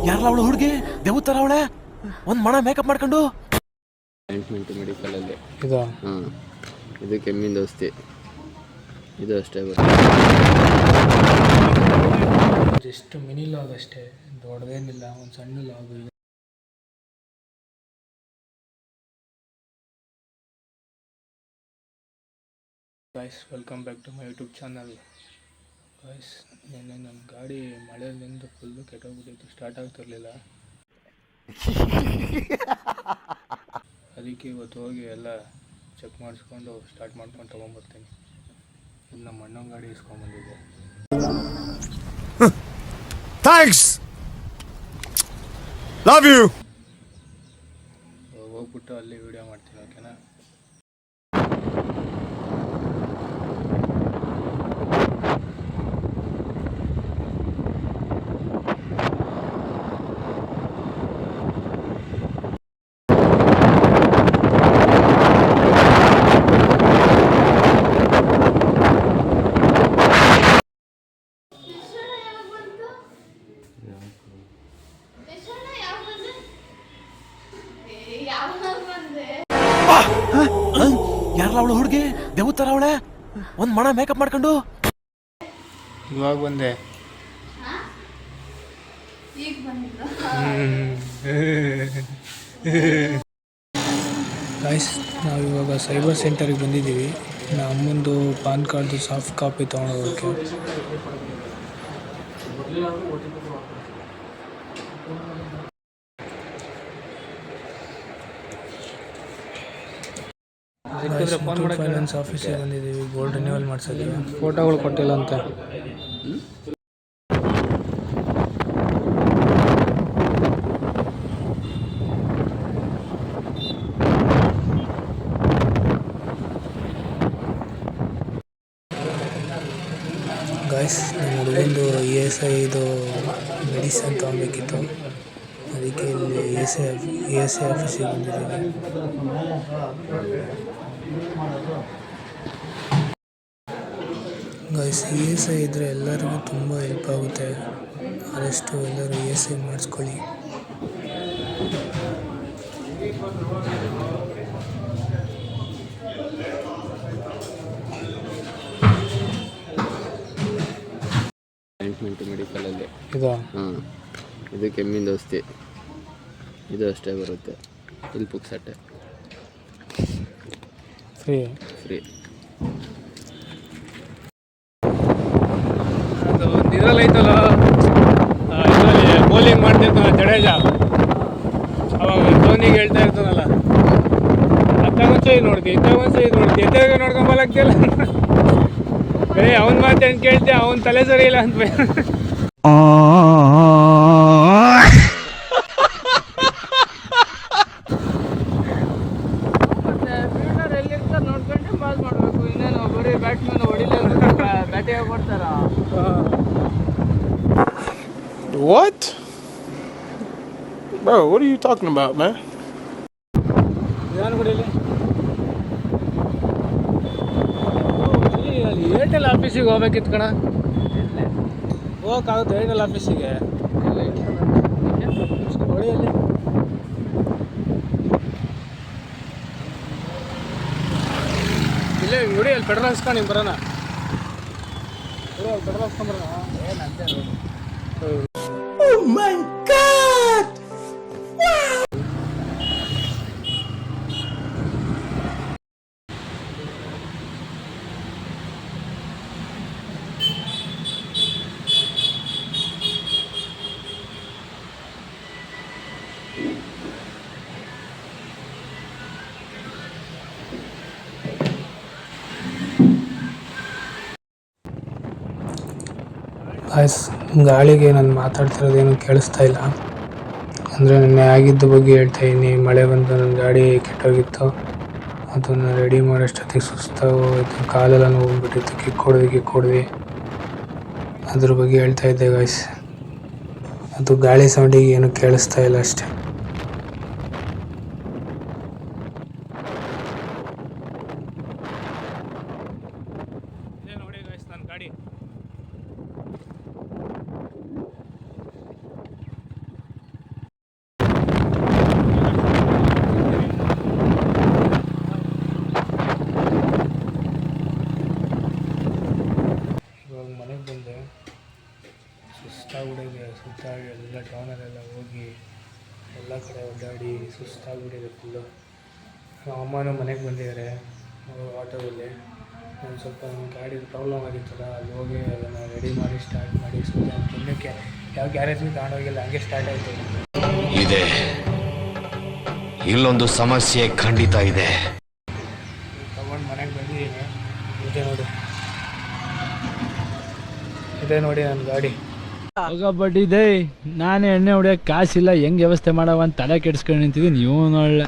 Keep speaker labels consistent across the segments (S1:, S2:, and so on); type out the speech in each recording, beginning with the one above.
S1: ಯಾರಲ್ಲ ಅವಳು ಹುಡುಗಿ ದೇವತರ ಅವಳೆ ಒಂದ್ ಮಣ ಮೇಕಪ್ ಮಾಡ್ಕೊಂಡು
S2: ಅಪಾಯಿಂಟ್ಮೆಂಟ್ ಮೆಡಿಕಲಲ್ಲಿ
S3: ಇದು
S2: ಇದು ಕೆಮ್ಮಿನ ಔಷಧಿ ಇದು ಅಷ್ಟೇ
S3: ಜಸ್ಟ್ ಮಿನಿ ಲಾಗ್ ಅಷ್ಟೇ, ದೊಡ್ಡದೇನಿಲ್ಲ, ಒಂದು ಸಣ್ಣ log. Guys, welcome back to my YouTube channel. Guys, ನಿನ್ನೆ ನನ್ನ ಗಾಡಿ ಮಳೆಯಿಂದ ಫುಲ್ಲು ಕೆಟ್ಟೋಗ್ಬಿಟ್ಟಿತ್ತು, ಸ್ಟಾರ್ಟ್ ಆಗ್ತಿರ್ಲಿಲ್ಲ. ಅದಕ್ಕೆ ಇವತ್ತು ಹೋಗಿ ಎಲ್ಲ ಚೆಕ್ ಮಾಡಿಸ್ಕೊಂಡು ಸ್ಟಾರ್ಟ್ ಮಾಡ್ಕೊಂಡು ತೊಗೊಂಬರ್ತೀನಿ. ಇಲ್ಲಿ ನಮ್ಮ ಅಣ್ಣನ ಗಾಡಿ ಇಸ್ಕೊಂಬಂದಿದ್ದೆ.
S1: Thanks, love you.
S3: ಹೋಗ್ಬಿಟ್ಟು ಅಲ್ಲಿ ವಿಡಿಯೋ ಮಾಡ್ತೀನಿ, ಓಕೆನಾ?
S1: ಯಾರಲ್ಲ ಅವಳು ಹುಡುಗಿ ದೇವತರ ಅವಳೆ ಒಂದ್ ಮಣ ಮೇಕಪ್ ಮಾಡ್ಕೊಂಡು
S3: ಇವಾಗ ಬಂದೆ. ಗೈಸ್, ನಾವು ಇವಾಗ ಸೈಬರ್ ಸೆಂಟರ್ಗೆ ಬಂದಿದ್ದೀವಿ. ನಮ್ಮ ಅಮ್ಮಂದು ಪಾನ್ ಕಾರ್ಡ್ದು ಸಾಫ್ಟ್ ಕಾಪಿ ತೊಗೊಂಡೋಗೋಕ್ಕೆ. ಫೈನಾನ್ಸ್ ಆಫೀಸಿಗೆ ಬಂದಿದ್ದೀವಿ, ಗೋಲ್ಡ್ ರಿನ್ಯೂವಲ್ ಮಾಡ್ಸೋಕ್ಕೆ. ಫೋಟೋಗಳು ಕೊಟ್ಟಿಲ್ಲ ಅಂತ. ಗೈಸ್, ನಮ್ಮ ಹುಡುಗಂದು ESIದು ಮೆಡಿಸನ್ ತೊಗೊಬೇಕಿತ್ತು, ಅದಕ್ಕೆ ಇಲ್ಲಿ ESI ಆಫೀಸಿಗೆ ಬಂದಿದ್ದೀವಿ. ಗೈಸ್, ESI ಇದ್ದರೆ ಎಲ್ಲರಿಗೂ ತುಂಬ ಹೆಲ್ಪ್ ಆಗುತ್ತೆ. ಆದಷ್ಟು ಎಲ್ಲರೂ ESI ಮಾಡಿಸ್ಕೊಳ್ಳಿ.
S2: ಅಪಾಯಿಂಟ್ಮೆಂಟ್ ಮೆಡಿಕಲಲ್ಲಿ
S3: ಇದು
S2: ಇದು ಕೆಮ್ಮಿನ ಔಷಧಿ ಇದು ಅಷ್ಟೇ ಬರುತ್ತೆ. ಇಲ್ಲಿ ಪುಕ್ಸಟ್ಟೆ
S3: ಫ್ರೀ. ಅದು ಇದ್ರಲ್ಲಿ ಐತಲ್ಲ, ಇದರಲ್ಲಿ ಬೌಲಿಂಗ್ ಮಾಡ್ತಿರ್ತಾನ ಜಡೇಜ, ಅವಾಗ ಧೋನಿಗೆ ಹೇಳ್ತಾ ಇರ್ತಾನಲ್ಲ, ಅತ್ತಾಗೊಂದ್ಸ ಇದು ನೋಡ್ತೀವಿ, ಇತ್ತಾಗೊಂದ್ಸ ಇದು ನೋಡ್ತೀವಿ, ಎತ್ತಗೆ ನೋಡ್ಕೊಂಬಲಾಗ್ತಿಲ್ಲ. ಬರೀ ಅವನ ಮಾತೇನು ಕೇಳ್ತೀವಿ, ಅವನ ತಲೆ ಸರಿ ಇಲ್ಲ ಅಂತ. ಫೀಲ್ಡರ್ ಎಲ್ಲಿರ್ತಾರೆ ನೋಡ್ಕೊಂಡೆ ಬಾಲ್ ಮಾಡಬೇಕು. ಇನ್ನೇನು ಬರೀ ಬ್ಯಾಟ್ಮನ್ ಹೊಡಿಲ್ಲ, ಬ್ಯಾಟಿಗೆ ಕೊಡ್ತಾರ.
S4: What? Bro, what are you talking about, man?
S3: ನಾನು ಬಿಡಿಲಿ ಅಲ್ಲಿ ಏರ್ಟೆಲ್ ಆಫೀಸಿಗೆ ಹೋಗ್ಬೇಕಿತ್ತು ಕಣ. ಹೋಗೋಕ್ಕಾಗುತ್ತೆ ಏರ್ಟೆಲ್ ಆಫೀಸಿಗೆ? ಹೊಡಿಯಲ್ಲಿ ಇಲ್ಲೇ ಹೊಡಿ, ಅಲ್ಲಿ ಪೆಟ್ರೋಲ್ ಹಾಕ್ಸ್ಕೊಂಡು ಹಿಂಗೆ ಬರೋಣ. ಪೆಟ್ರೋಲ್ ಹಾಕ್ಸ್ಕೊಂಬರೋಣ. ಏನಂತೆ
S1: Oh my God!
S3: ಗೈಸ್, ಗಾಳಿಗೆ ನಾನು ಮಾತಾಡ್ತಿರೋದೇನು ಕೇಳಿಸ್ತಾ ಇಲ್ಲ. ಅಂದರೆ ನೆನ್ನೆ ಆಗಿದ್ದ ಬಗ್ಗೆ ಹೇಳ್ತಾಯಿದ್ದೀನಿ. ಮಳೆ ಬಂದು ನನ್ನ ಗಾಡಿ ಕೆಟ್ಟೋಗಿತ್ತು, ಅದನ್ನು ರೆಡಿ ಮಾಡೋಷ್ಟೊತ್ತಿಗೆ ಸುಸ್ತಾಗೋಯ್ತು, ಕಾಲೆಲ್ಲ ನೋವುಬಿಟ್ಟಿತ್ತು, ಕಿಕ್ ಹೊಡೆದ್ವಿ. ಅದ್ರ ಬಗ್ಗೆ ಹೇಳ್ತಾ ಇದ್ದೆ ಗೈಸ್. ಅದು ಗಾಳಿ ಸೌಂಡಿಗೆ ಏನು ಕೇಳಿಸ್ತಾ ಇಲ್ಲ ಅಷ್ಟೇ. ನೋಡಿ ಗೈಸ್, ನನ್ನ ಗಾಡಿ ಸುಸ್ತಾಗ್ಬಿಟ್ಟಿದೆ. ಸುತ್ತಾಡಿ ಎಲ್ಲ ಟೌನಲ್ಲೆಲ್ಲ ಹೋಗಿ ಎಲ್ಲ ಕಡೆ ಓಡಾಡಿ ಸುಸ್ತಾಗ್ಬಿಟ್ಟಿದೆ ಫುಲ್ಲು. ನಮ್ಮ ಅಮ್ಮನೂ ಮನೆಗೆ ಬಂದಿದ್ದಾರೆ ಆಟೋದಲ್ಲಿ. ಒಂದು ಸ್ವಲ್ಪ ನಮ್ಮ ಗಾಡಿ ಪ್ರಾಬ್ಲಮ್ ಆಗಿತ್ತಲ್ಲ, ಅಲ್ಲಿ ಹೋಗಿ ಅದನ್ನು ರೆಡಿ ಮಾಡಿ ಸ್ಟಾರ್ಟ್ ಮಾಡಿ ಸುಮ್ಮನೆ ಪುಣ್ಯಕ್ಕೆ ಯಾವ ಗ್ಯಾರೇಜ್ಗೂ ತಗೊಂಡೋಗಿಲ್ಲ, ಹಂಗೆ ಸ್ಟಾರ್ಟ್ ಆಯಿತು.
S5: ಇದೆ, ಇಲ್ಲೊಂದು ಸಮಸ್ಯೆ ಖಂಡಿತ ಇದೆ.
S3: ತಗೊಂಡು ಮನೆಗೆ ಬಂದಿದ್ದೀನಿ. ಇದೆ ನೋಡಿ ನನ್ನ ಗಾಡಿ.
S6: ಹೋಗಬಟ್ಟಿದೆ. ನಾನೇ ಎಣ್ಣೆ ಹೊಡಿಯೋಕೆ ಕಾಸಿಲ್ಲ, ಹೆಂಗೆ ವ್ಯವಸ್ಥೆ ಮಾಡವ ಅಂತ ತಲೆ ಕೆಡಿಸ್ಕೊಂಡು ನಿಂತಿದ್ದೀನಿ. ನೀವು ಒಳ್ಳೆ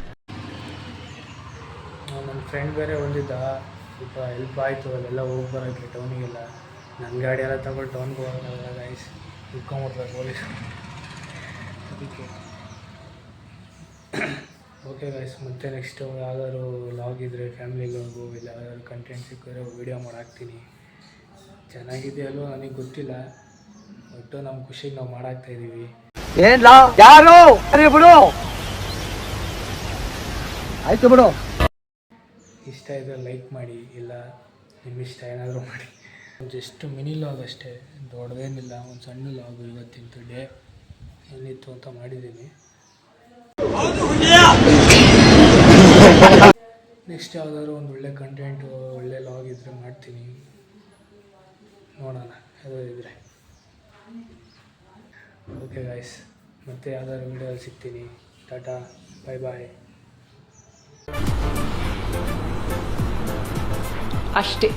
S3: ನನ್ನ ಫ್ರೆಂಡ್ ಬೇರೆ ಬಂದಿದ್ದ, ಸ್ವಲ್ಪ ಹೆಲ್ಪ್ ಆಯಿತು ಅಲ್ಲೆಲ್ಲ ಹೋಗಿ ಬರೋಕ್ಕೆ ಟೌನಿಗೆಲ್ಲ. ನನ್ನ ಗಾಡಿ ಎಲ್ಲ ತಗೊಂಡು ಟೌನ್ಗೆ ಹೋಗೋಲ್ಲ ಗೈಸ್, ಇಟ್ಕೊಂಬಿಡ್ತಾರೆ ಪೊಲೀಸ್. ಅದಕ್ಕೆ ಓಕೆ ಗೈಸ್, ಮತ್ತೆ ನೆಕ್ಸ್ಟು ಯಾವ್ದಾದ್ರು ಲಾಗ್ ಇದ್ದರೆ ಫ್ಯಾಮಿಲಿ ಲಾಗು ಇಲ್ಲ ಯಾವ್ದಾದ್ರು ಕಂಟೆಂಟ್ ಸಿಕ್ಕಿದ್ರೆ ವೀಡಿಯೋ ಮಾಡಾಕ್ತೀನಿ. ಚೆನ್ನಾಗಿದೆಯಲ್ಲೋ ನನಗೆ ಗೊತ್ತಿಲ್ಲ, ಒಟ್ಟು ನಮ್ಮ ಖುಷಿಗೆ ನಾವು ಮಾಡಾಕ್ತಾಯಿದ್ದೀವಿ. ಆಯಿತು ಬಿಡು. ಇಷ್ಟ ಇದ್ದರೆ ಲೈಕ್ ಮಾಡಿ, ಇಲ್ಲ ನಿಮ್ಮ ಇಷ್ಟ ಏನಾದರೂ ಮಾಡಿ. ಜಸ್ಟ್ ಮಿನಿ ಲಾಗ್ ಅಷ್ಟೇ, ದೊಡ್ಡದೇನಿಲ್ಲ, ಒಂದು ಸಣ್ಣ ಲಾಗು. ಇವತ್ತಿನ ಡೇ ಏನಿತ್ತು ಅಂತ ಮಾಡಿದ್ದೀನಿ. ನೆಕ್ಸ್ಟ್ ಯಾವ್ದಾದ್ರು ಒಂದು ಒಳ್ಳೆ ಕಂಟೆಂಟು ಒಳ್ಳೆ ಲಾಗ್ ಇದ್ದರೆ ಮಾಡ್ತೀನಿ, ನೋಡೋಣ ಯಾವುದೋ ಇದ್ದರೆ. ಓಕೆ ಗಾಯ್ಸ್, ಮತ್ತೆ ಯಾವ್ದಾದ್ರು ವೀಡಿಯೋದಲ್ಲಿ ಸಿಗ್ತೀನಿ. ಟಾಟಾ, ಬಾಯ್ ಬಾಯ್.
S7: ಅಷ್ಟೇ.